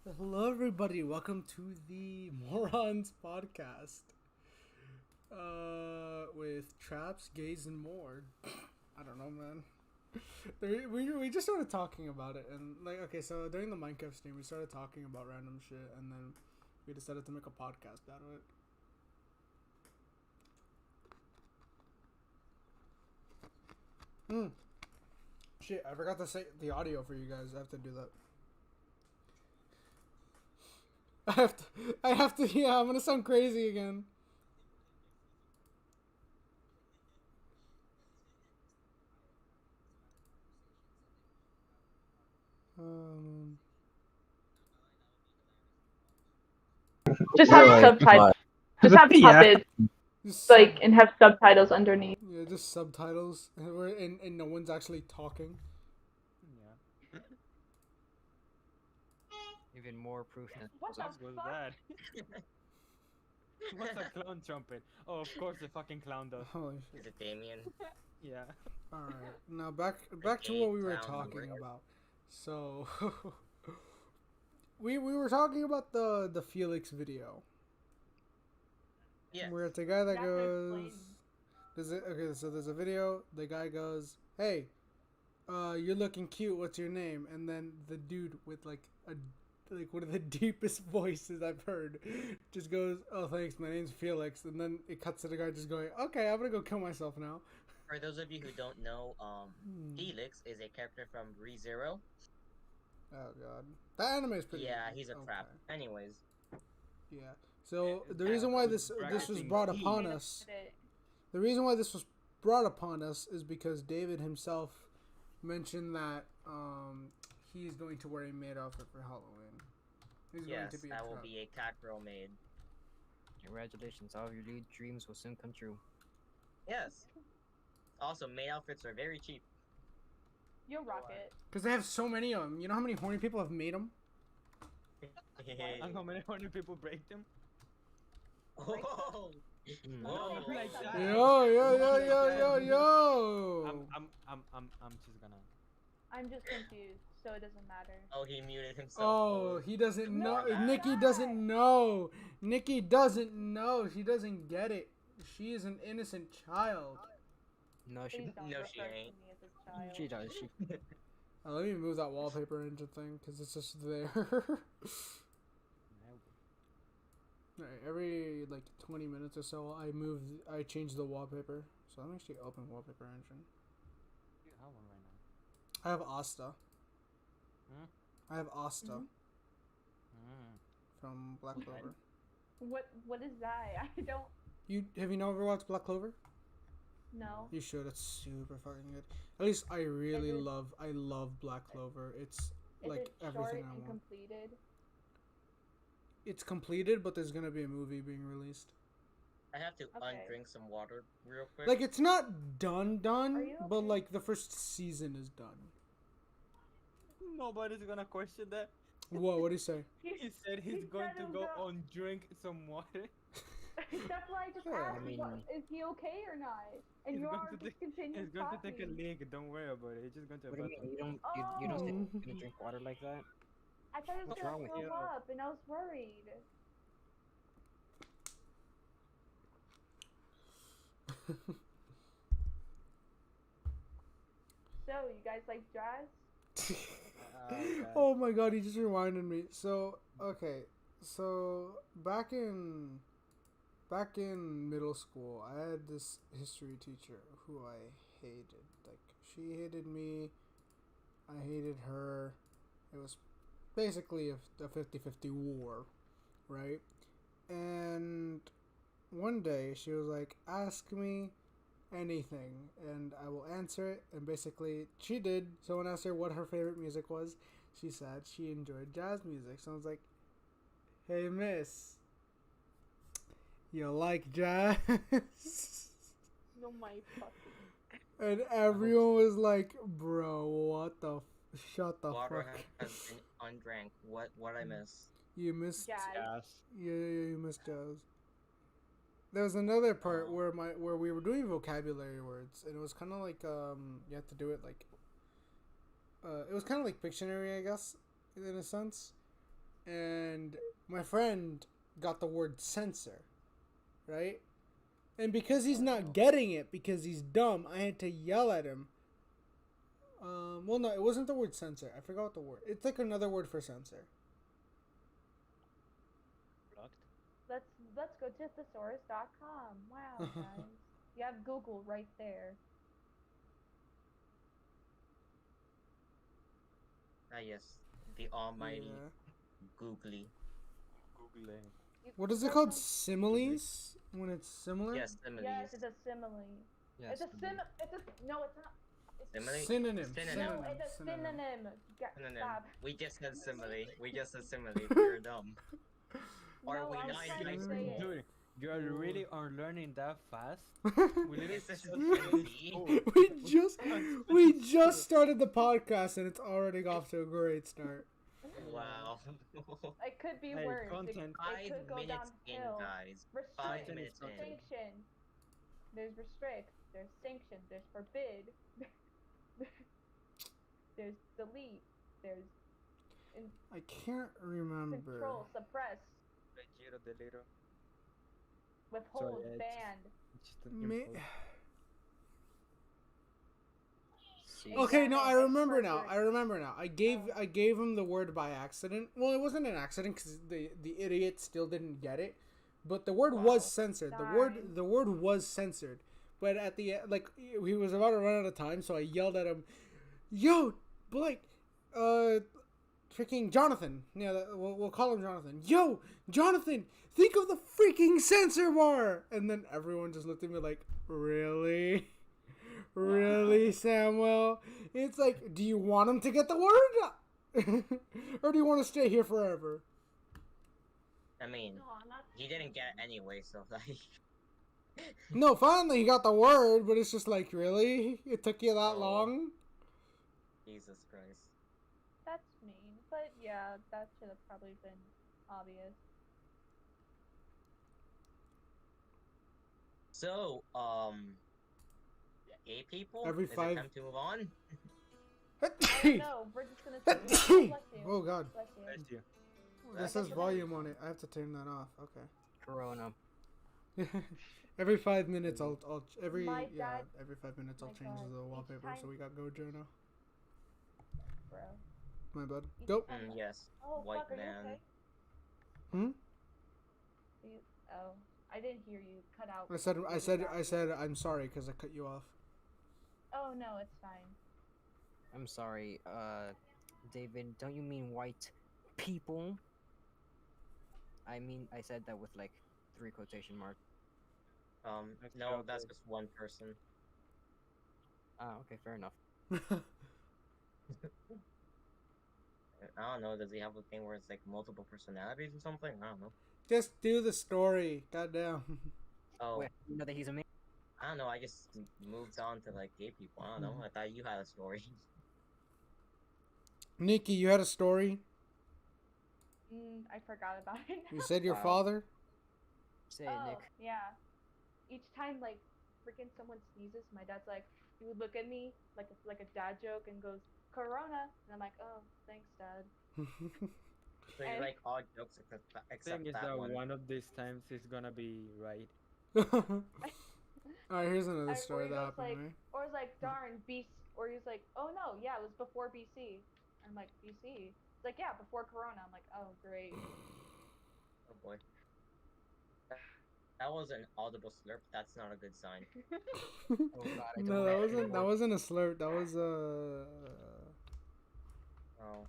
Hello, everybody. Welcome to the Morons Podcast. With traps, gays, and more. I don't know, man. We just started talking about it, and okay, so during the Minecraft stream, we started talking about random shit, and then we decided to make a podcast out of it. Shit, I forgot to say the audio for you guys. I have to do that. Yeah, I'm gonna sound crazy again. Um, Just have Really? subtitles. Just have Yeah. puppets, and have subtitles underneath. Yeah, just subtitles, and no one's actually talking. Yeah. Even more proof that What the was fuck? that? What's a clown trumpet? Oh, of course the fucking clown does. Holy Is shit! it Damien? Yeah. All right, now back to gay what we were clown talking warrior. about. So, we were talking about the Felix video. Yes. Where it's a guy that You have to goes. explain. Okay, so there's a video. The guy goes, "Hey, you're looking cute. What's your name?" And then the dude with like one of the deepest voices I've heard just goes, "Oh, thanks. My name's Felix." And then it cuts to the guy just going, "Okay, I'm gonna go kill myself now." For those of you who don't know, Felix is a character from ReZero. Oh god, that anime is pretty. Yeah, good. he's a trap. Anyways, Yeah. So the Yeah, reason why it's this was bragging brought heat. upon us, the reason why this was brought upon us is because David himself mentioned that he's going to wear a maid outfit for Halloween. He's going yes, to be a I will trap. be a cat girl maid. congratulations, all of your dreams will soon come true. Yes. Also, maid outfits are very cheap. You'll rock it. Because they have so many of them. You know how many horny people have made them? And how many people break them? Oh, Mm. oh, Like that. Yo. I'm just gonna. I'm just confused, so it doesn't matter. oh, he muted himself. Oh, he doesn't know. No, Nikki doesn't know. Nikki doesn't know. She doesn't get it. She is an innocent child. No, she Please don't No, refer she to ain't. me as a child. she does. She Let me move that wallpaper engine thing because it's just there. Alright, every like 20 minutes or so, I change the wallpaper. So let me actually open wallpaper engine. You have one right now. I have Asta. Hmm? I have Asta Mm. from Black Clover. What is that? I don't Have you never watched Black Clover? know. You should. It's super fucking good. At least I really Is it- love Black Clover. It's Is like it short everything I and want. completed? It's completed, but there's gonna be a movie being released. I have to Okay. undrink some water real quick. Like it's not done, Are you but okay? like the first season is done. Nobody's gonna question that. What do you say? He said he's going to go on drink some water. That's why I just Yeah, asked. I mean- Is he okay or not? And He's you going are to just continuing He's going to take a talking. leak. Don't worry about it. He's just going to. what do you bathroom. mean? You don't say Oh. you're gonna drink water like that? I thought it was What's gonna wrong with throw you? up, and I was worried. So, you guys like jazz? Okay. Oh my god, he just reminded me. So okay, so back in middle school, I had this history teacher who I hated. Like she hated me, I hated her. It was basically a 50-50 war, right? And one day she was like, "Ask me anything and I will answer it." And basically she did. Someone asked her what her favorite music was. She said she enjoyed jazz music. So I was like, "Hey miss, you like jazz?" No, my fucking. And everyone was like, "Bro, what the shut the water fuck. has been undrank. What I miss? You missed Jazz. Yes. Yeah, you missed jazz." There was another part where we were doing vocabulary words, and it was kind of like you had to do it like it was kind of like Pictionary, I guess, in a sense. and my friend got the word censor, right? And because he's not getting it, because he's dumb, I had to yell at him. Well, no, it wasn't the word censor. I forgot what the word. It's like another word for censor. Let's go to thesaurus.com. Wow, guys. You have Google right there. Ah, yes. The almighty Yeah. googly. Googling. What is it called? Similes? When it's similar? Yes, similes. Yes, it's a simile. Yes. It's a no, it's not. It's Simile? Synonym. Synonym. No, it's a synonym. Synonym. Stop. We just said simile. We just said simile. We're dumb. Are No, we I was not in trying high to school? say it. Dude, you are really are learning that fast. We literally Is this just a finished CD? school. we just started the podcast and it's already off to a great start. Wow. It could be Hey, worse. content. It could go minutes in, downhill. guys. Restrict, 5 minutes in. sanction. There's restrict. There's sanction. There's forbid. There's delete. There's I can't remember. control, suppress, Giro de Liro. withhold, Sorry, ban. Just an Me- impulse. See, Okay, no, I Examine, remember now. experiment. I remember now. I gave him the word by accident. Well, it wasn't an accident because the idiot still didn't get it. But the word Wow. was censored. Darn. The word was censored. But at the end, like he was about to run out of time, so I yelled at him, "Yo, Blake, freaking Jonathan. Yeah, we'll call him Jonathan. Yo, Jonathan, think of the freaking censor bar." And then everyone just looked at me like, "Really? Really, Samuel?" It's like, do you want him to get the word? Or do you want to stay here forever? I mean, No, I'm not. he didn't get it anyway, so like. No, finally he got the word, but it's just like, really? It took you that Oh. long? Jesus Christ. That's mean. But yeah, that should have probably been obvious. So, gay people? Every Is it 5 time to move on? I don't know. We're just gonna say oh, bless you. Oh god. Bless you. Bless you. This says volume on it. I have to turn that off. Okay. Corona. Every 5 minutes, I'll every My dad- every 5 minutes I'll my change God, the each wallpaper. time- So we got Gojo now. Bro. My bad. Each Go. time- Yes. Oh, White fuck, are you man. okay? Hmm. Oh, I didn't hear you. Cut out. I said I'm sorry because I cut you off. Oh no, it's fine. I'm sorry, David, don't you mean white people? I mean, I said that with like 3 quotation marks. That's No, how that's it is. just one person. Ah, okay, fair enough. I don't know, does he have a thing where it's like multiple personalities or something? I don't know. Just do the story. Goddamn. Oh, Wait, you know that he's a man? I don't know, I just moved on to like gay people. I don't know, I thought you had a story. Nikki, you had a story. I forgot about it. You said your Wow. father. Say it, Oh, Nick. yeah. Each time, like, freaking someone sneezes, my dad's like, he would look at me like a dad joke and goes, "Corona," and I'm like, "Oh, thanks, Dad." So you And- like all jokes except Thing is that that one. one of these times is gonna be right. Alright, here's another Or story he that goes happened like, to me. or it's like, darn, BC, or he's like, "Oh no, yeah, it was before BC." I'm like, "BC?" It's like, "Yeah, before Corona." I'm like, "Oh, great." Oh boy. That was an audible slurp. That's not a good sign. Oh god, I don't No, know. that wasn't a slurp. That was Oh.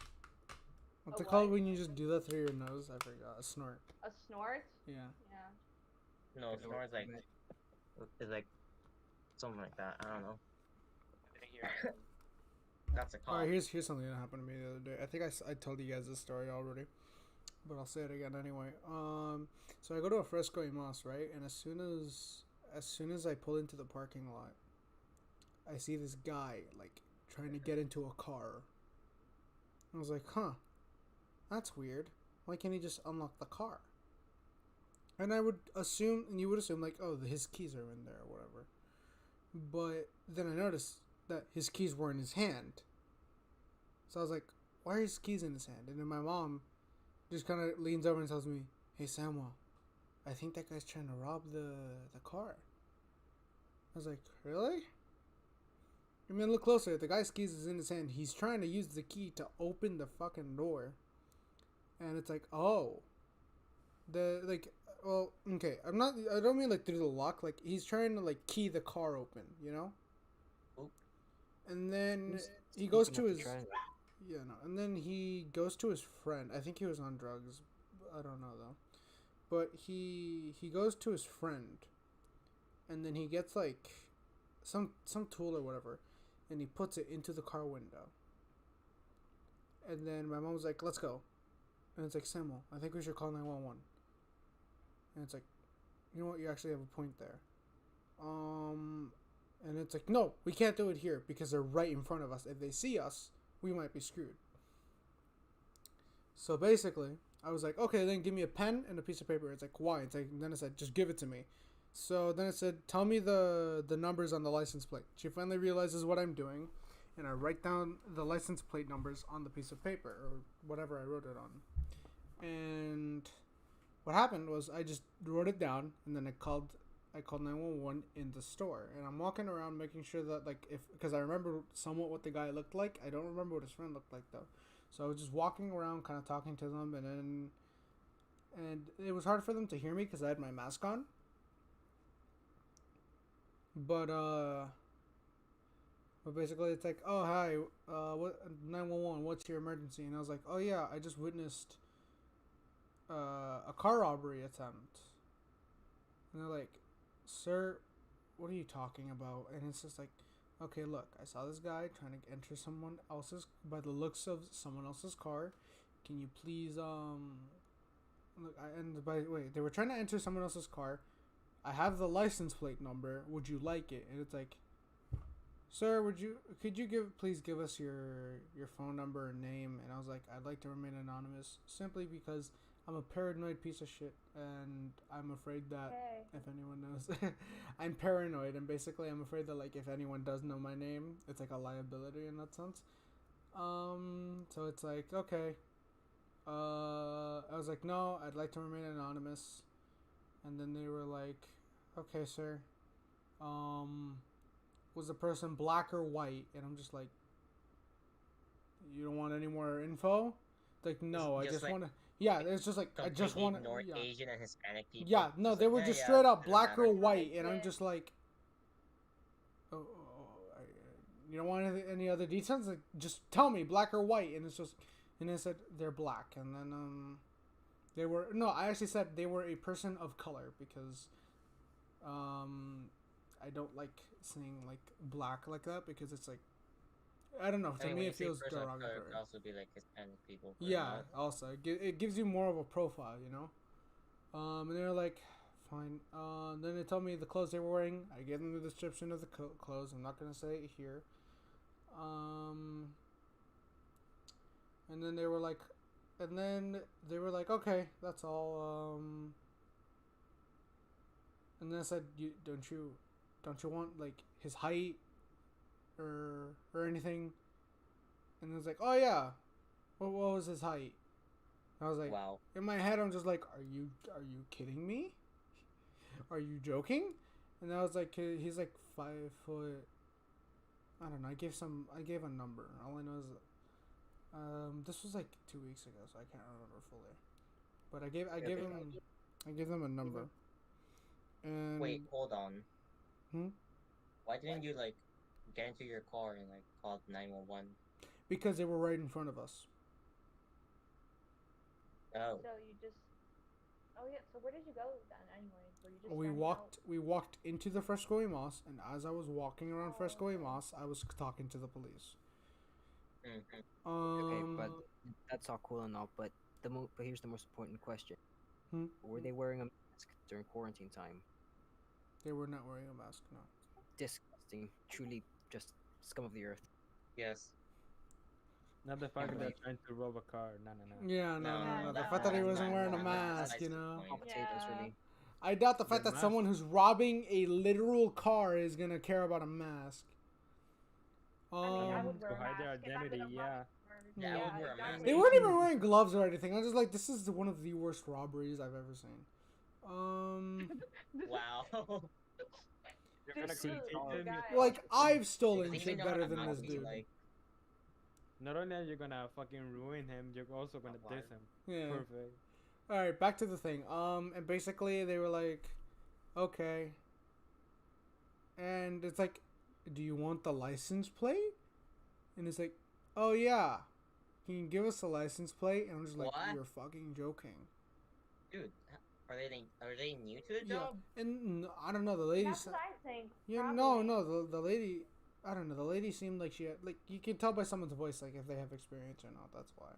what's A it called what? when you just do that through your nose? I forgot. A snort. A snort? Yeah. Yeah. No, snores like is like something like that. I don't know. That's a cough. Alright, here's something that happened to me the other day. I think I told you guys this story already, but I'll say it again anyway. So I go to a Fresco Mas, right? And as soon as I pull into the parking lot, I see this guy like trying to get into a car. I was like, huh, that's weird. Why can't he just unlock the car? And you would assume like, oh, his keys are in there or whatever. But then I noticed that his keys were in his hand. So I was like, why are his keys in his hand? And then my mom just kind of leans over and tells me, "Hey Samuel, I think that guy's trying to rob the car." I was like, "Really?" I mean, look closer. The guy's keys is in his hand. He's trying to use the key to open the fucking door. And it's like, oh. Well, okay. I don't mean like through the lock. Like, he's trying to like key the car open, you know? Oh. And then he He's goes sneaking to up his... to try and- Yeah, no. And then he goes to his friend. I think he was on drugs. I don't know, though. But he goes to his friend. And then he gets like some tool or whatever. And he puts it into the car window. And then my mom was like, "Let's go." And it's like, "Samuel, I think we should call 911. And it's like, you know what? You actually have a point there. And it's like, "No, we can't do it here because they're right in front of us. If they see us, we might be screwed." So basically, I was like, "Okay, then give me a pen and a piece of paper." It's like, "Why?" It's like, then it said, "Just give it to me." So then it said, "Tell me the numbers on the license plate." She finally realizes what I'm doing, and I write down the license plate numbers on the piece of paper or whatever I wrote it on. And what happened was I just wrote it down, and then I called 911 in the store, and I'm walking around making sure that because I remember somewhat what the guy looked like. I don't remember what his friend looked like though. So I was just walking around, kind of talking to them, and it was hard for them to hear me because I had my mask on. But basically it's like, "Oh, hi, what 911? What's your emergency?" And I was like, "Oh yeah, I just witnessed a car robbery attempt." And they're like, "Sir, what are you talking about?" And it's just like, "Okay, look, I saw this guy trying to enter by the looks of someone else's car. Can you please look?" And by the way, they were trying to enter someone else's car. I have the license plate number. Would you like it? And it's like, "Sir, could you please give us your phone number and name?" And I was like, "I'd like to remain anonymous simply because I'm a paranoid piece of shit, and I'm afraid that if anyone knows, I'm paranoid, and basically I'm afraid that like if anyone does know my name, it's like a liability in that sense." So it's like, okay. I was like, "No, I'd like to remain anonymous." And then they were like, "Okay, sir. Was the person black or white?" And I'm just like, "You don't want any more info?" Like, "No, I just like want to." Yeah, it's just like I just want to. North Yeah. Asian and Hispanic people. Yeah, no, Just they like, were yeah, just yeah, straight up doesn't black or matter. white, and I'm just like, "Oh, you don't want any other details? Like, just tell me black or white." And it's just, and it said they're black, and then they were I actually said they were a person of color because I don't like saying like black like that because it's like, I don't know, I to mean, me when it you feels say person of color, it derogatory. could also be like Hispanic people. But Yeah, also it gives you more of a profile, you know. And they're like, "Fine." Then they told me the clothes they were wearing. I gave them the description of the clothes. I'm not gonna say it here. And then they were like, "Okay, that's all." And then I said, Don't you want like his height or anything?" And it was like, "Oh yeah, what was his height?" I was like, wow. in my head, I'm just like, are you kidding me? Are you joking? And I was like, he's like 5 foot. I don't know. I gave a number. All I know is, this was like 2 weeks ago, so I can't remember fully. But I gave them a number. And Wait, hold on. Hmm? Why didn't you like get into your car and like call 911? Because they were right in front of us. Oh. So you just. Oh yeah. So where did you go then? Anyways, were you just? We walked into the Fresco Amos, and as I was walking around Fresco Amos, I was talking to the police. Mm-hmm. Okay, but that's all cool and all, but but here's the most important question. Were they wearing a mask during quarantine time? They were not wearing a mask, no. Disgusting. Truly just scum of the earth. Yes. Not the fact that they're trying to rob a car. No. Yeah, no. No, The fact that he wasn't wearing a that's mask, the you know. point. Potatoes, Yeah. really. I doubt the fact The that someone mask. who's robbing a literal car is gonna care about a mask. I mean, I would To wear a hide mask their if I'm gonna identity, rob yeah. a car, That Yeah, would wear a mask. They weren't even wearing gloves or anything. I was just like, this is one of the worst robberies I've ever seen. Wow. You're gonna This is critique them. guy. Like, I've stolen Because shit even know how better to than this mouse, dude. like, Not only are you gonna fucking ruin him, you're also gonna Oh, wow. diss him. Yeah. Perfect. Alright, back to the thing. And basically they were like, okay. And it's like, do you want the license plate? And it's like, oh yeah. Can you give us the license plate? And I'm just like, What? you're fucking joking. dude, are they new to the Yeah. job? And I don't know, the lady That's what I think. yeah, probably. no, the lady I don't know, the lady seemed like she had, like, you can tell by someone's voice, like, if they have experience or not, that's why.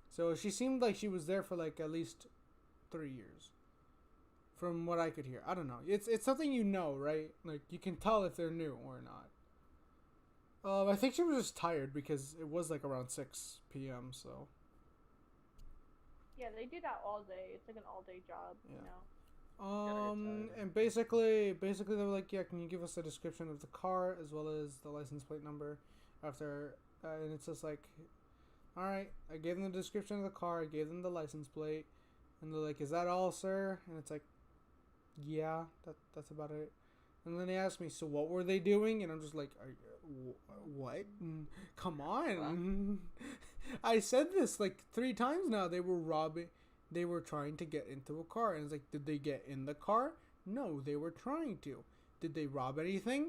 So she seemed like she was there for, like, at least 3 years. From what I could hear. I don't know. It's something you know, right? Like, you can tell if they're new or not. I think she was just tired because it was, like, around 6 p.m., so. Yeah, they do that all day. It's like an all-day job, Yeah. you know. And basically they were like, yeah, can you give us a description of the car as well as the license plate number? After, and it's just like, all right, I gave them the description of the car, I gave them the license plate, and they're like, is that all, sir? And it's like, yeah, that's about it. And then they asked me, so what were they doing? And I'm just like, what? Come on. I said this like 3 times now. They were trying to get into a car. And it's like, did they get in the car? No, they were trying to. Did they rob anything?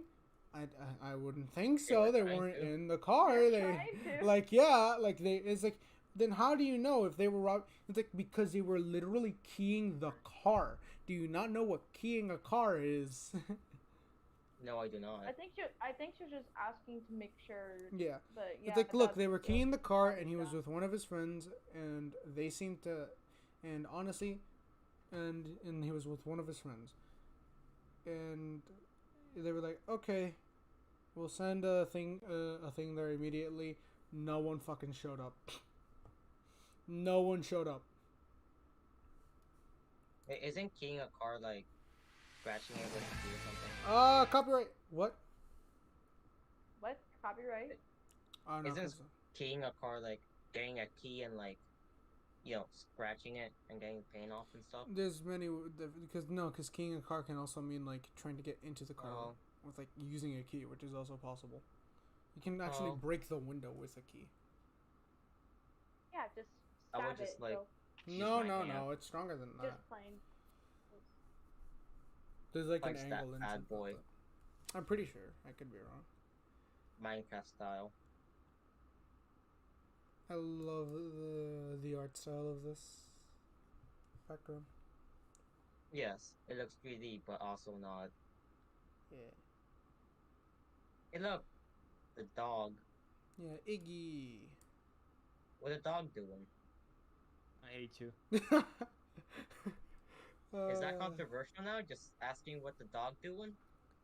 I wouldn't think so. were They trying weren't to. in the car. Trying to. Like, yeah, like it's like, then how do you know if they were robbed? It's like, because they were literally keying the car. Do you not know what keying a car is? No, I do not. I think she was just asking to make sure. Yeah. But yeah. It's like, but look, that's they were still keying the car, part and of he the was job. with one of his friends, and they seemed to, and honestly, and he was with one of his friends, and they were like, okay, we'll send a thing there immediately. No one fucking showed up. No one showed up. Wait, isn't keying a car like scratching it with a key or something? Copyright. What? What? Copyright? I don't know. Isn't 'Cause keying a car like getting a key and like, scratching it and getting the paint off and stuff? there's many because keying a car can also mean like trying to get into the car Oh. with like using a key, which is also possible. You can actually Oh. break the window with a key. Yeah, just I would stab just, it. like, so Use No, my no, hand. no. It's stronger than that. just plain. There's like Punch an that angle in bad something boy. like that. I'm pretty sure. I could be wrong. Minecraft style. I love the art style of this background. Yes, it looks 3D, but also not. Yeah. Hey, look, the dog. Yeah, Iggy. What the dog doing? I hate you. Is that Uh, controversial now? Just asking what the dog doing?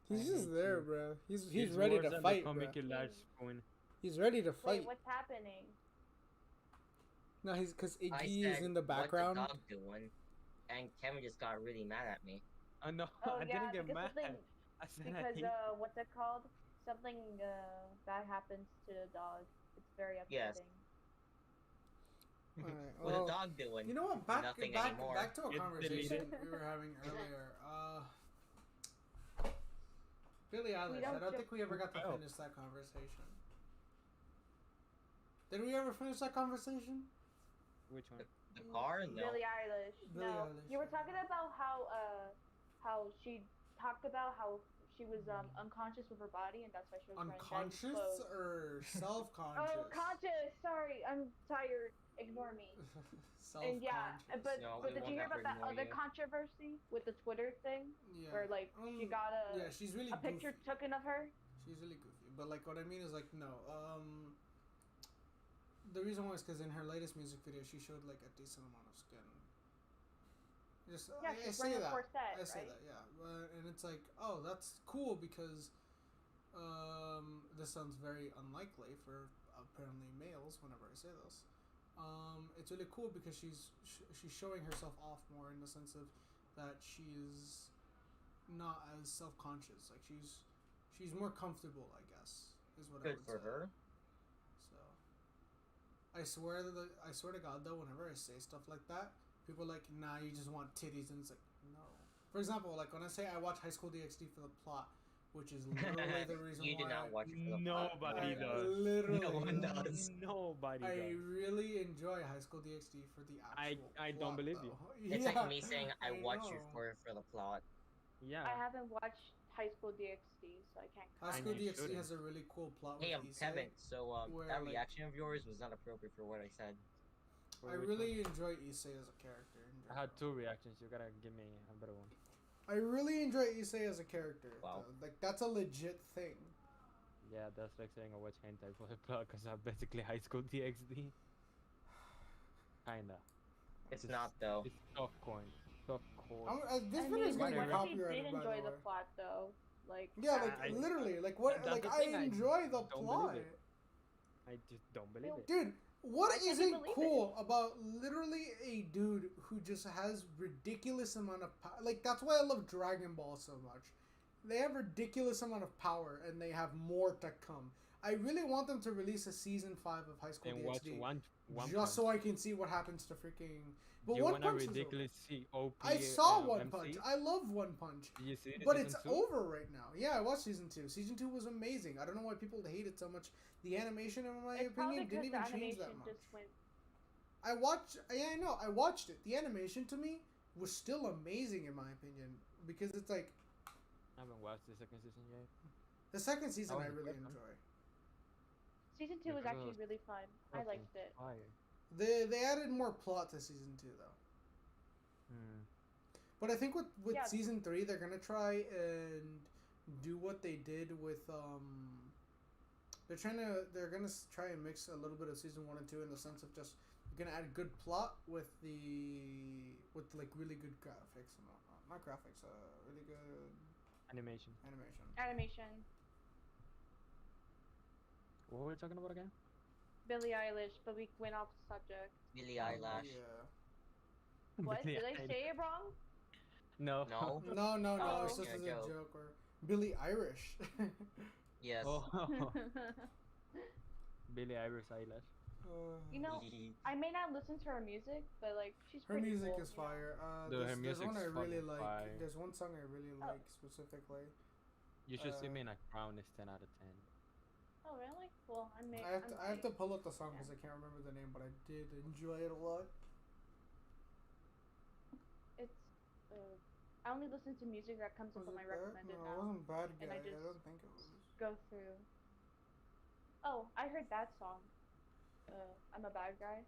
He's I just hate there, you. bro. He's It's ready worse to than fight, the bro. comic large spoon. He's ready to fight. Wait, what's happening? No, he's because I Iggy said, is in the background. what the dog doing? And Kevin just got really mad at me. Oh no, Oh I yeah, didn't get because mad. something I said I because hate what's it called? Something bad happens to the dog. It's very Yes. upsetting. Alright, What well, the dog doing? you know what? Back Nothing back anymore. back to a Get conversation deleted. we were having earlier. Billie Eilish. I don't don't ju- think we ever got to Oh. finish that conversation. Did we ever finish that conversation? Which one? The car? No. Billie Eilish. Billie No, Eilish, you were yeah. talking about how she talked about how she was unconscious with her body, and that's why she was trying to Unconscious clothes. or self-conscious? Oh, conscious. Sorry, I'm tired. Ignore me. And yeah, Self-conscious. No, but we did won't you hear ever about that ignore other you. controversy with the Twitter thing, Yeah. where like she got Yeah, she's really a picture goofy. taken of her? She's really goofy. But like what I mean is like no. The reason why is because in her latest music video she showed like a decent amount of skin. Just Yeah, I she's say wearing a that. corset, I say right? that, yeah. And it's like, oh, that's cool because this sounds very unlikely for apparently males whenever I say this. It's really cool because she's showing herself off more in the sense of that she's not as self-conscious. Like she's more comfortable, I guess, is what I Good would for say. her. So, I swear to God though, whenever I say stuff like that, people are like, nah, you just want titties, and it's like, no. For example, like when I say I watch High School DxD for the plot, which is literally the reason You why did not watch it for the plot. Nobody I does. literally No one does. Nobody I does. really enjoy High School DxD for the actual I don't plot, believe though. It's Yeah, like me saying I watch know. it for the plot. Yeah. I haven't watched High School DxD, so I can't. High And School you DxD shouldn't. has a really cool plot Hey, with Issei. Kevin. So where, that like- reaction of yours was not appropriate for what I said. I really enjoy Issei as a character. in I had general. 2 reactions. You gotta give me a better one. I really enjoy Issei as a character. Wow. though. Like that's a legit thing. Yeah, that's like saying I watch hentai for the plot because I'm basically High School DxD. Kinda. It's not though. It's soft coin. Soft core. This I video is mean, getting whatever. what if he copyrighted, did by enjoy the the way. plot though? Like Yeah, like I- literally, like what? that's Like the I thing, I enjoy the don't believe plot, it. I just don't believe it. dude. What Why can't you isn't believe cool about literally a dude who just has ridiculous amount of power? Like that's why I love Dragon Ball so much. They have ridiculous amount of power, and they have more to come. I really want them to release a season 5 of High School And watch DxD, one just so punch. I can see what happens to freaking. But You One wanna Punch is over. ridiculous see OP? I saw One MC? Punch. I love One Punch. Did you see it? But season it's 2? over right now. Yeah, I watched season 2. Season 2 was amazing. I don't know why people hate it so much. The animation, in my it's probably opinion, didn't because even the change animation that much. just went. Yeah, I know. I watched it. The animation to me was still amazing, in my opinion, because it's like I haven't watched the second season yet. the second season Oh, I the really first one? enjoy. Season 2 Yeah, was because it actually was really fun. I Fucking liked it. Fire. They added more plot to season 2 though. But I think with Yeah. season 3 they're gonna try and do what they did with they're gonna try and mix a little bit of season 1 and 2 in the sense of just you're gonna add good plot with like really good graphics and whatnot. Not graphics, really good Animation. animation. Animation. What were we talking about again? Billie Eilish, but we went off subject. Billie Eilish. Yeah. What? Billie Did I Eilish. say it wrong? No. No. No. Oh. It's just Yeah, a joke. joke. Or Billy Irish. Yes. Oh. Billie Eilish eyelash. You know, I may not listen to her music, but like she's her pretty music cool, is you know? fire. Dude, her There's one I music's really fucking like. fire. There's one song I really Oh. like specifically. You should see Uh, me in a crown. It's 10 out of 10. Oh really? Well, I may. I have to pull up the song because I can't remember the name, but I did enjoy it a lot. It's. I only listen to music that comes up Was on my it that? recommended No, it now. wasn't Bad and Guy. I just I don't think it was. Go through. Oh, I heard that song. I'm a bad guy.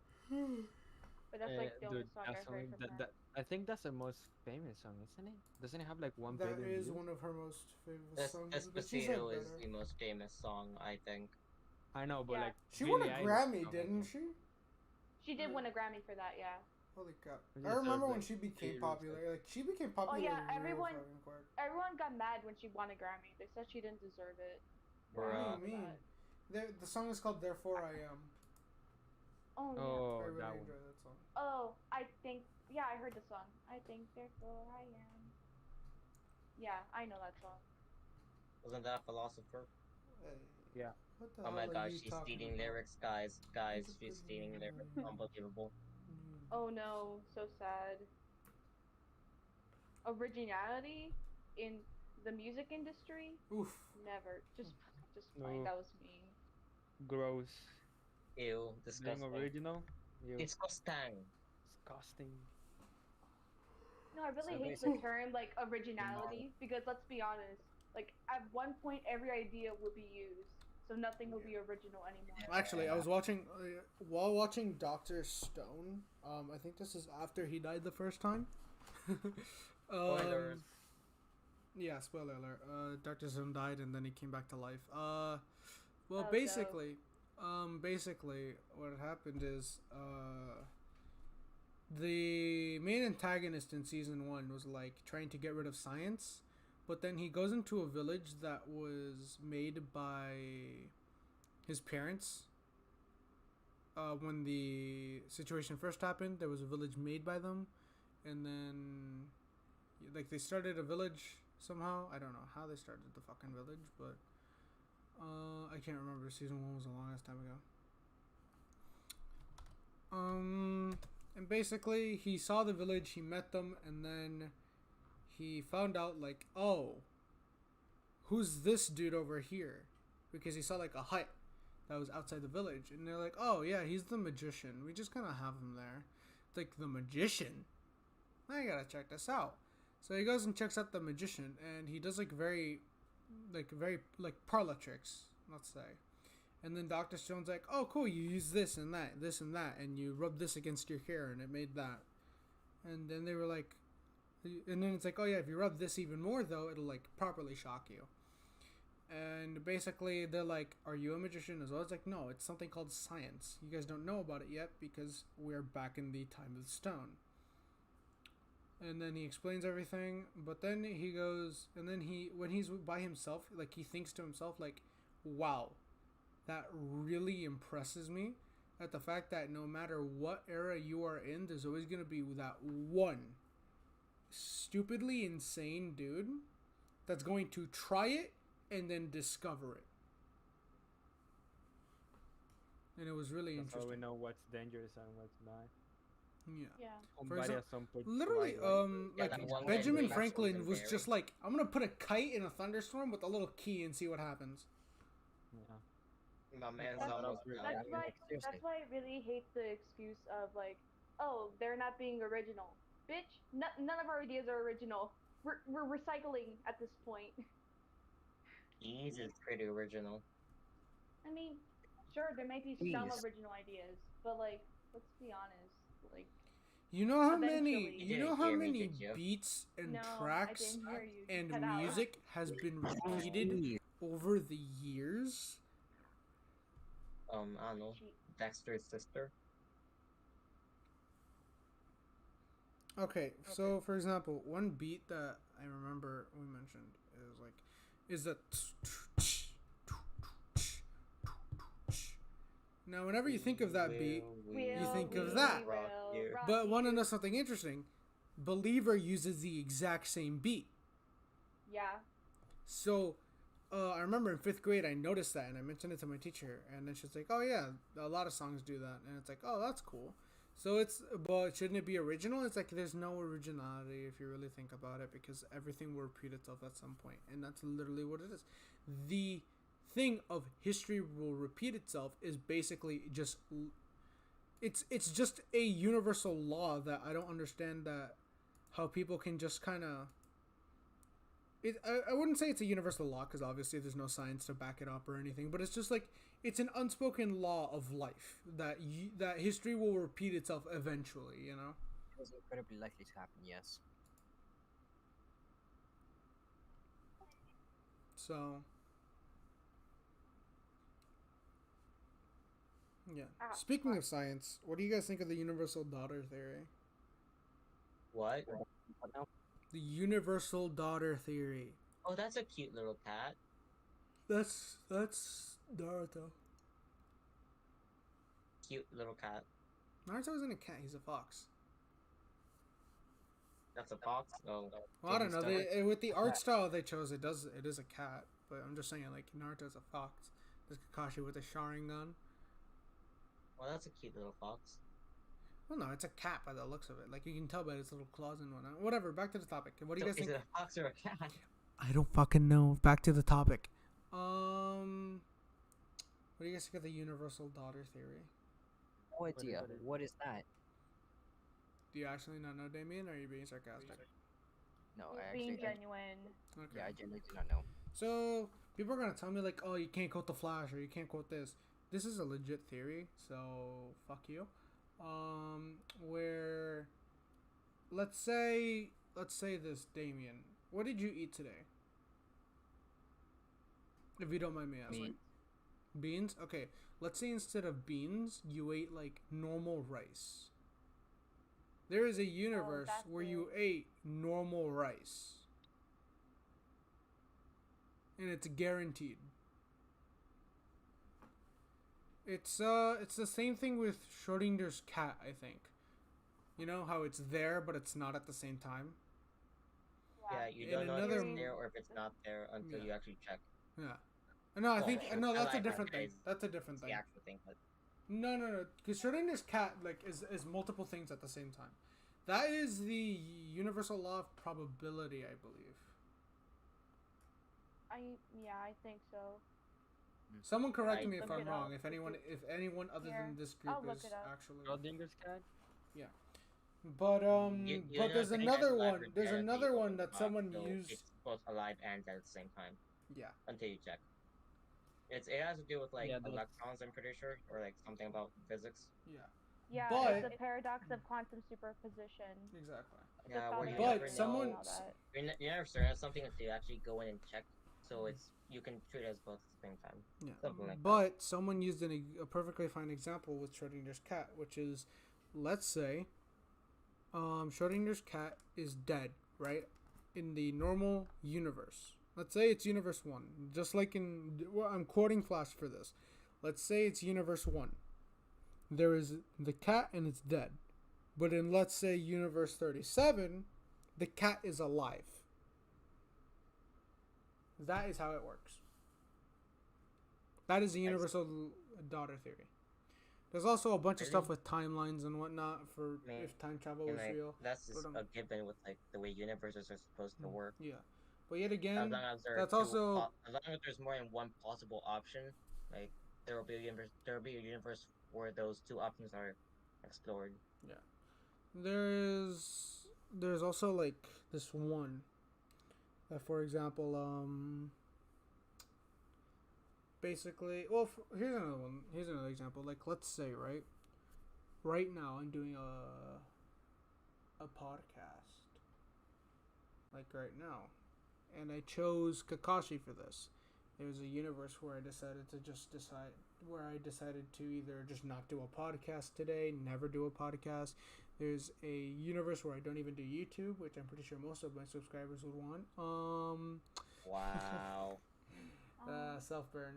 But that's like the only Dude, song I that heard song- from her. I think that's the most famous song, isn't it? Doesn't it have like 1 That billion is views? one of her most famous songs. But she's Despacito had is better. the most famous song, I think. I know, but Yeah. like She won a Billie Eilish Grammy, song, I didn't think. she? She did win a Grammy for that, yeah. Holy crap! She I remember when deserves, she like, became 8 or popular. Like she became popular. yeah, real everyone- fucking quick. Everyone got mad when she won a Grammy. They said she didn't deserve it. What do Bruh. you mean? The song is called "Therefore I Am." Oh, yeah. Oh, I really that one. enjoy that song. Oh, I think. Yeah, I heard the song. I think therefore I am. Yeah, I know that song. Wasn't that Philosopher? Hey, Yeah. What the Oh my hell are gosh, you she's talking stealing about? lyrics, guys. She's stealing lyrics. Unbelievable. Oh no, so sad. Originality in the music industry? Oof. Never. Just No. fine. That was mean. Gross. Ew, Being disgusting. original. Ew. It's Costang. disgusting. No, I really So hate the term like originality because let's be honest, like at one point every idea will be used, so nothing will be original anymore. Actually, I was watching while watching Doctor Stone. I think this is after he died the first time. Spoilers. Yeah, spoiler alert. Doctor Stone died and then he came back to life. Well, Oh, basically, what happened is, the main antagonist in season 1 was like trying to get rid of science, but then he goes into a village that was made by his parents. When the situation first happened, there was a village made by them, and then like they started a village somehow. I don't know how they started the fucking village, but I can't remember. Season 1 was a long ass time ago. And basically he saw the village, he met them, and then he found out like, oh, who's this dude over here? Because he saw like a hut that was outside the village, and they're like, oh yeah, he's the magician. We just kind of have him there. It's like, the magician? I gotta check this out. So he goes and checks out the magician, and he does like very parlor tricks, let's say. And then Dr. Stone's like, oh cool, you use this and that, and you rub this against your hair, and it made that. And then they were like, and then it's like, oh yeah, if you rub this even more though, it'll like properly shock you. And basically they're like, are you a magician as well? It's like, no, it's something called science. You guys don't know about it yet because we're back in the time of the stone. And then he explains everything, but then he goes, and then when he's by himself, like, he thinks to himself like, wow, that really impresses me, at the fact that no matter what era you are in, there's always going to be that one stupidly insane dude that's going to try it and then discover it. And it was really That's how interesting. we know what's dangerous and what's not. Yeah. Yeah. For example, Some point literally, try, right? Yeah, like, that one guy Benjamin really Franklin absolutely was very- just like, I'm gonna put a kite in a thunderstorm with a little key and see what happens. Yeah. My man's That's- almost that's out. That's why. seriously. That's why I really hate the excuse of like, oh, they're not being original. Bitch, none of our ideas are original. We're recycling at this point. Ease is pretty original. I mean, sure, there might be some Please. original ideas, but like, let's be honest. Like, You know how many, Eventually. you know how Hear me, many did you? beats and no, tracks I didn't hear you. and Cut out. music has been repeated Please. over the years? I don't know. Cheat. Dexter's sister. Okay, so for example, one beat that I remember we mentioned is that. Now, whenever you think of that beat, Will, think of we that. will rock but want to you. know something interesting? Believer uses the exact same beat. Yeah. So, I remember in 5th grade I noticed that and I mentioned it to my teacher, and then she's like, "Oh yeah, a lot of songs do that," and it's like, "Oh, that's cool." So but shouldn't it be original? It's like there's no originality if you really think about it, because everything will repeat itself at some point, and that's literally what it is. The thing of history will repeat itself is basically just it's just a universal law that I don't understand, that how people can just kind of I wouldn't say it's a universal law, because obviously there's no science to back it up or anything, but it's just like it's an unspoken law of life that that history will repeat itself eventually, you know? It's incredibly likely to happen, yes. So yeah. Ah, Speaking fuck. of science, what do you guys think of the universal daughter theory? What? But now, The universal daughter theory. Oh, that's a cute little cat. That's Naruto. Cute little cat. Naruto isn't a cat, he's a fox. That's a fox. Oh. Well, I don't know. Didn't start. With the art style they chose, it is a cat. But I'm just saying, like, Naruto's a fox. There's Kakashi with a Sharingan. Well, that's a cute little fox. Well, no, it's a cat by the looks of it. Like, you can tell by its little claws and whatnot. Whatever. Back to the topic. What do you guys Is think? it a fox or a cat? I don't fucking know. Back to the topic. What do you guys think of the universal daughter theory? no is idea. it? What is that? Do you actually not know, Damien, or are you being sarcastic? No, He's I being actually. genuine. Okay. Yeah, I genuinely do not know. So people are gonna tell me like, oh, you can't quote the Flash or you can't quote this. This is a legit theory, so fuck you. Where let's say this, Damien. What did you eat today? If you don't mind me asking. Beans? Okay. Let's say instead of beans, you ate like normal rice. There is a universe that's where it. you ate normal rice. And it's guaranteed. It's the same thing with Schrodinger's cat, I think. You know how it's there but it's not at the same time? Yeah, you In don't know if another- it's there or if it's not there until Yeah. you actually check. Yeah. No, I think Well, no, I that's a like different that thing. guy's- That's a different The thing. actual thing, but No. Because Schrodinger's cat is multiple things at the same time. That is the universal law of probability, I believe. I think so. Someone correct me if Look I'm it wrong. up. If anyone other Here, than this group I'll look is it up. actually. Schrodinger's cat? But You but know, there's things another are alive one. There's energetically another over one the that top, someone so used. It's both alive and dead at the same time. Yeah. Until you check. It has to do with like Yeah, that's- electrons, I'm pretty sure, or like something about physics. Yeah. Yeah, But- it's the paradox of quantum superposition. Exactly. The Yeah, where founding you But never someone- know. and all that. You're never certain. It's something that you actually go in and check, so it's you can treat it as both at the same time. Yeah. Something like that. But someone used a perfectly fine example with Schrodinger's cat, which is, let's say, Schrodinger's cat is dead, right? In the normal universe. Let's say it's universe 1. Just like I'm quoting Flash for this. Let's say it's universe 1. There is the cat and it's dead. But in, let's say, universe 37, the cat is alive. That is how it works. That is the universal daughter theory. There's also a bunch of stuff with timelines and whatnot for if time travel And, was like, real. that's just But, a given with like the way universes are supposed to work. Yeah. But yet As again, long as there that's are also... as long as there's more than one possible option, like there will be a universe where those two options are explored. There's also like this one that, for example, basically, well, here's another one. Here's another example. Like, let's say, right now I'm doing a podcast, like right now, and I chose Kakashi for this. There's a universe where I decided to either just not do a podcast today, never do a podcast. There's a universe where I don't even do YouTube, which I'm pretty sure most of my subscribers would want. Wow. Self burn.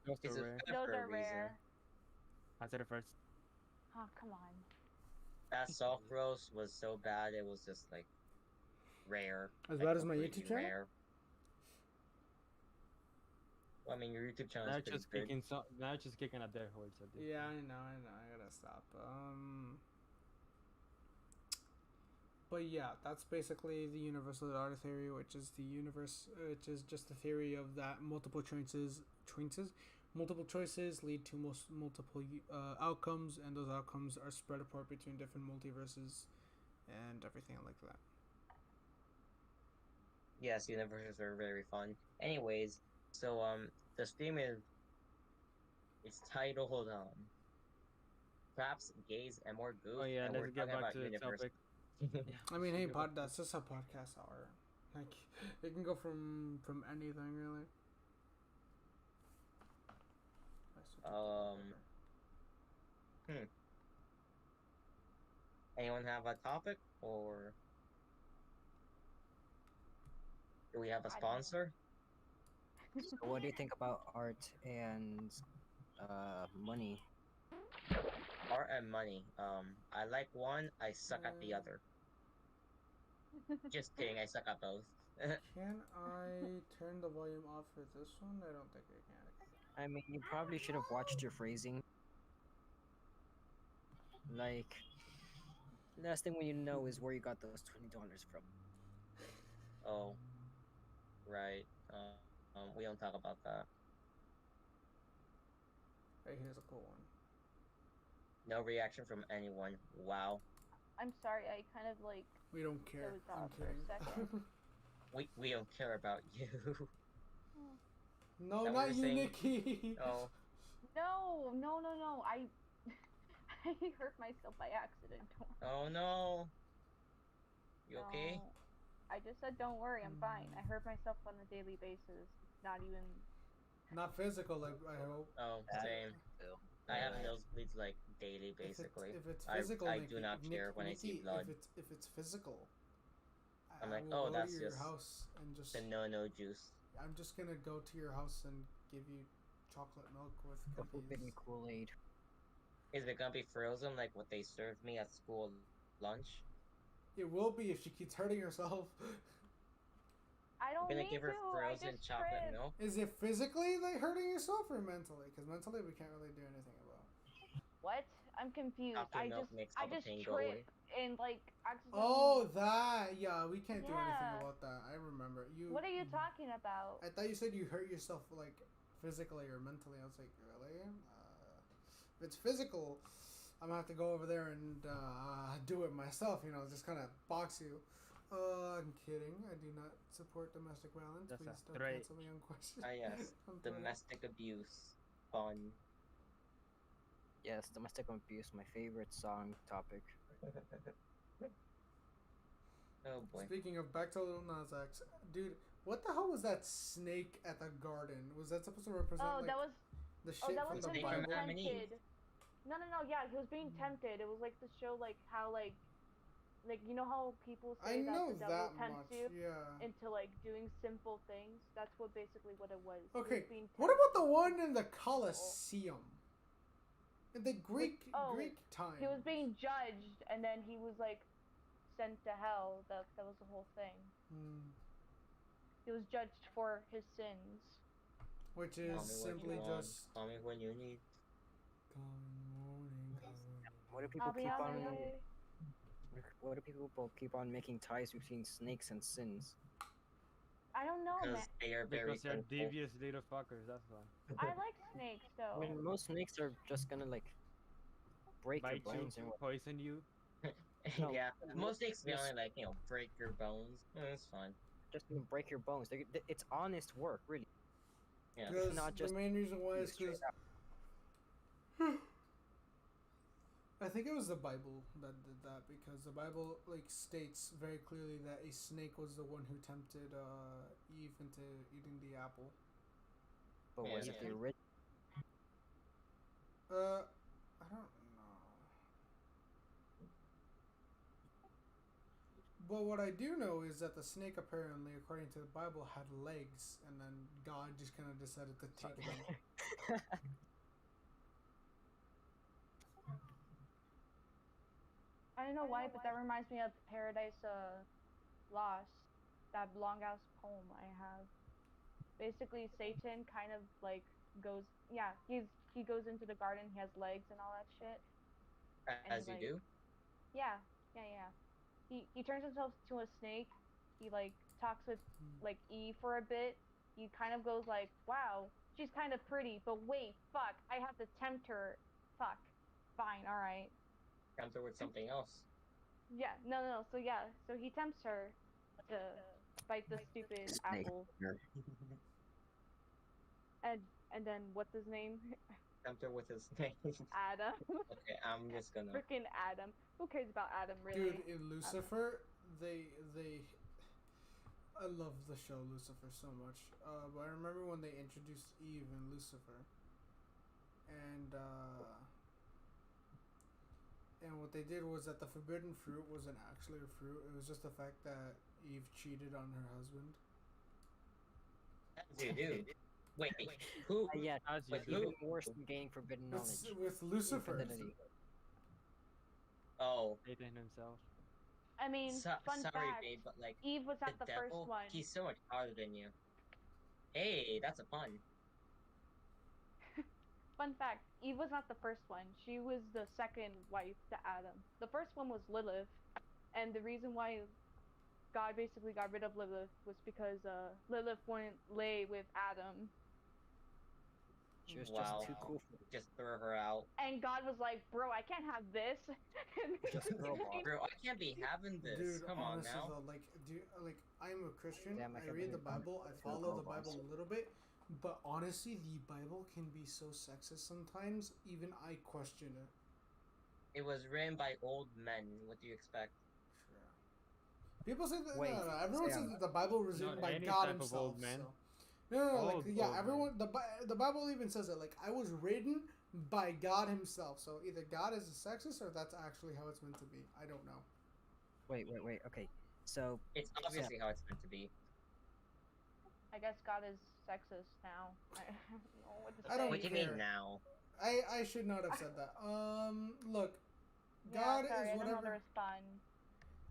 Those It's are a rare. for Those a are reason. rare. I said it first. Oh, come on. That soft roast was so bad it was just like rare. As like, bad as my completely YouTube channel? rare. Well, I mean, your YouTube channel Now is it's pretty just good. kicking now it's just kicking a dead horse at this Yeah, point. I know. I gotta stop. But yeah, that's basically the universal daughter theory, which is just the theory of that multiple choices lead to multiple outcomes, and those outcomes are spread apart between different multiverses and everything like that. Yes, universes are very fun. Anyways, so the stream is it's titled Traps Gays and More Goof. Oh yeah, and let's we're get talking back about to the universe. topic. I mean, hey, that's just a podcast hour. Like, it can go from anything really. Anyone have a topic, or do we have a I don't know. sponsor? So what do you think about art and money? Art and money. I like one, I suck at the other. Just kidding, I suck at both. Can I turn the volume off for this one? I don't think I can. I mean, you probably should have watched your phrasing. Like, last thing you know is where you got those $20 from. Oh, right. We don't talk about that. Hey, here's a cool one. No reaction from anyone. Wow. I'm sorry, I kind of like We don't care. dozed I'm off for a kidding. second. We don't care about you. No, That not we're you, saying- Nikki. Oh, No. I hurt myself by accident. oh no. You okay? No. I just said don't worry, I'm fine. I hurt myself on a daily basis. Not even. Not physical, I hope. Oh, same. I have nosebleeds like daily, basically. If it's physical, I Nikki, do not care when I see Nikki, blood. If it's physical, I'm I like, will oh, go that's to your just house and just. The no juice. I'm just gonna go to your house and give you chocolate milk with The forbidden cookies. Kool-Aid. Is it gonna be frozen like what they served me at school lunch? It will be if she keeps hurting herself. I don't Gonna mean give her to. I frozen just chocolate tripped. milk. Is it physically like hurting yourself or mentally? Because mentally we can't really do anything about. What? I'm confused. Chocolate milk makes all the I just pain go away. tripped and like accidentally. Oh, that. Yeah, we can't do anything Yeah. about that. I remember. What are you talking about? I thought you said you hurt yourself like physically or mentally. I was like, really? If it's physical, I'm gonna have to go over there and do it myself. You know, just kind of box you. I'm kidding. I do not support domestic violence. That's Please a don't threat. cancel me on questions. Ah yes, on Twitter. domestic abuse. Fun. Yes, domestic abuse, my favorite song topic. Oh boy. Speaking of back to Lil Nas X, dude, what the hell was that snake at the garden? Was that supposed to represent Oh, like that was the shit that from was the him Snake from being Bible? Adam and Eve. tempted. No, yeah, he was being tempted. It was like to show like how like you know how people I say know that the devil that tempts much. you Yeah. into like doing sinful things. That's what basically what it was. He was Okay. being What about the tempted. one in the Colosseum? In the Greek oh, Greek time. He was being judged, and then he was like sent to hell. That was the whole thing. He was judged for his sins. Which Call is me when simply you want. just. Call me when you need. What do people I'll be keep on on? my way. What do people keep on making ties between snakes and sins? I don't know, man. Because they are very Because they're sinful. devious little fuckers, that's why. I like snakes though. I mean, most snakes are just gonna like break your Bite you, bones and what. poison you. No, Yeah, most snakes yes. only like break your bones. It's fine. Just gonna break your bones. It's honest work, really. Yeah. Because not just the main reason why is straight because I think it was the Bible that did that, because the Bible like states very clearly that a snake was the one who tempted Eve into eating the apple. But was Yeah. it the original? I don't know. But what I do know is that the snake apparently, according to the Bible, had legs, and then God just kind of decided to take them. I don't know why, but that reminds me of Paradise Lost, that long ass poem I have. Basically, Satan kind of like goes, he goes into the garden, he has legs and all that shit. As you like, do. Yeah. He turns himself to a snake. He like talks with like Eve for a bit. He kind of goes like, "Wow, she's kind of pretty, but wait, fuck, I have to tempt her. Fuck, fine, all right." Comes with something else. Yeah, no. So he tempts her to bite the stupid Snake. apple, and then what's his name? Comes with his name. Adam. Okay, I'm just gonna. Freaking Adam. Who cares about Adam, really? Dude, in Lucifer, they I love the show Lucifer so much. But I remember when they introduced Eve in Lucifer, and what they did was that the forbidden fruit wasn't actually a fruit. It was just the fact that Eve cheated on her husband. As you do. Wait, who? Yeah, As you Wait, do. even worse than gaining forbidden knowledge. With Lucifer. Infidelity. Oh. Satan himself. I mean, fun sorry, fact, babe, but like Eve was not the the devil, first one. he's so much harder than you. Hey, that's a pun. Fun fact, Eve was not the first one. She was the second wife to Adam. The first one was Lilith, and the reason why God basically got rid of Lilith was because Lilith wouldn't lay with Adam. She was Wow. just too cool for Just throw her out. And God was like, "Bro, I can't have this." Just throw her. Bro, I can't be having this. Dude, Come on honestly now. though, like I'm a Christian. Damn, I I can't read the believe Bible. I it's follow the gonna Bible a little bit, but honestly, the Bible can be so sexist sometimes. Even I question it. It was written by old men. What do you expect? Sure. People say that. Wait, no. Everyone says Sam. that the Bible was written Not by any God type of Himself. old man. So. No, like Old yeah, man. everyone. The Bible even says it. Like I was written by God Himself. So either God is a sexist or that's actually how it's meant to be. I don't know. Wait. Okay. So It's obviously how it's meant to be. I guess God is sexist now. I don't know what to say. I don't What do you care. mean now? I should not have said that. Look, Yeah, God sorry, is I don't know how to whatever. respond.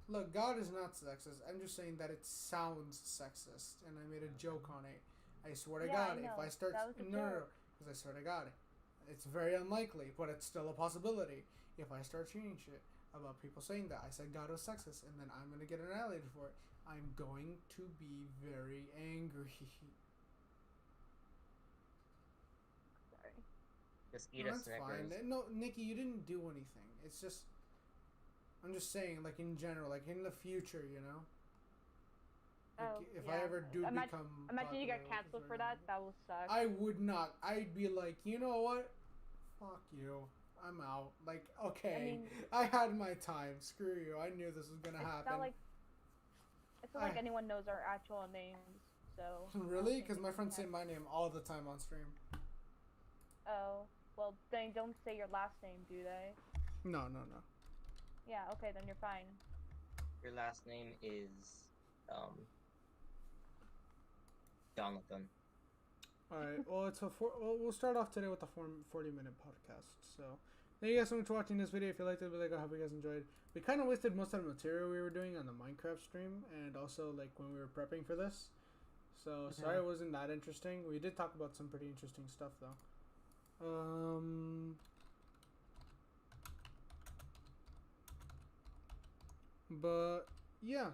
Look, God is not sexist. I'm just saying that it sounds sexist, and I made a joke on it. I swear to Yeah, God, I know. if I start, That was a no, joke. because I swear to God, it's very unlikely, but it's still a possibility. If I start seeing shit about people saying that I said God was sexist, and then I'm gonna get annihilated for it, I'm going to be very angry. Sorry. Just eat No, a that's fine. Snickers. No, Nikki, you didn't do anything. It's just, I'm just saying, like in general, like in the future, you know. Like, Oh, if yeah. I ever do Imagine, become imagine you got popular, which is canceled for very that. unlikely, That will suck. I would not. I'd be like, you know what? Fuck you. I'm out. Like, okay, I mean, I had my time. Screw you. I knew this was gonna it's happen. not like I- anyone knows our actual names. So. I don't Really? think Because we my can friends say have- my name all the time on stream. Oh, well, they don't say your last name, do they? No. Yeah. Okay, then you're fine. Your last name is Jonathan. All right. Well, we'll start off today with a 40-minute podcast. So, thank you guys so much for watching this video. If you liked it, I hope you guys enjoyed. We kind of wasted most of the material we were doing on the Minecraft stream, and also like when we were prepping for this. So sorry it wasn't that interesting. We did talk about some pretty interesting stuff though. But yeah.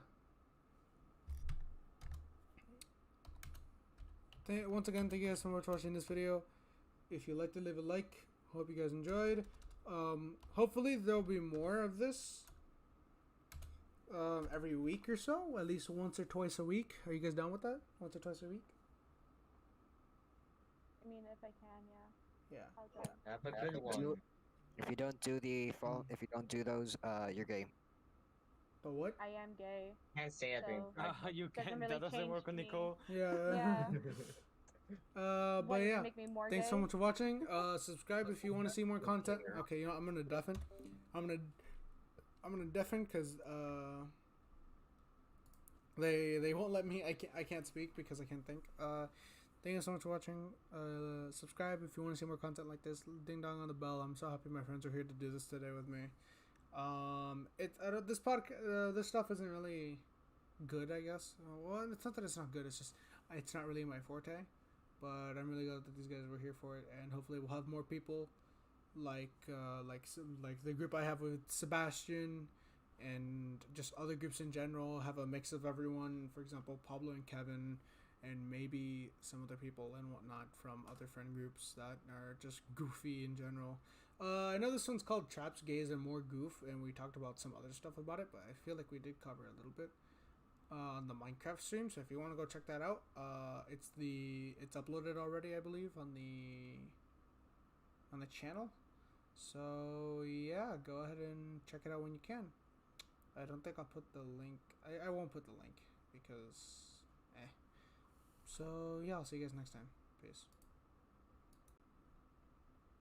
Once again, thank you guys so much for watching this video. If you liked it, leave a like. Hope you guys enjoyed. Hopefully there'll be more of this. Every week or so, at least once or twice a week. Are you guys down with that? Once or twice a week? I mean, if I can, yeah. Yeah. I'll try. Have a good one. If you don't do if you don't do those, you're gay. But what? I am gay. Can't say that during So- Pride You Doesn't can't. really That doesn't change work on me. Nicole. Yeah. Yeah. But What, yeah. make me more Thanks gay? so much for watching. Subscribe if you want to see more content. Okay, you know I'm gonna deafen. I'm gonna deafen because they won't let me. I can't speak because I can't think. Thank you so much for watching. Subscribe if you want to see more content like this. Ding dong on the bell. I'm so happy my friends are here to do this today with me. This stuff isn't really good, I guess. Well, it's not that it's not good. It's just it's not really my forte. But I'm really glad that these guys were here for it, and hopefully we'll have more people like the group I have with Sebastian, and just other groups in general. Have a mix of everyone. For example, Pablo and Kevin, and maybe some other people and whatnot from other friend groups that are just goofy in general. I know this one's called Traps Gays and More Goof, and we talked about some other stuff about it, but I feel like we did cover a little bit on the Minecraft stream. So if you want to go check that out, it's uploaded already, I believe, on the channel. So yeah, go ahead and check it out when you can. I don't think I'll put the link. I won't put the link because So yeah, I'll see you guys next time. Peace.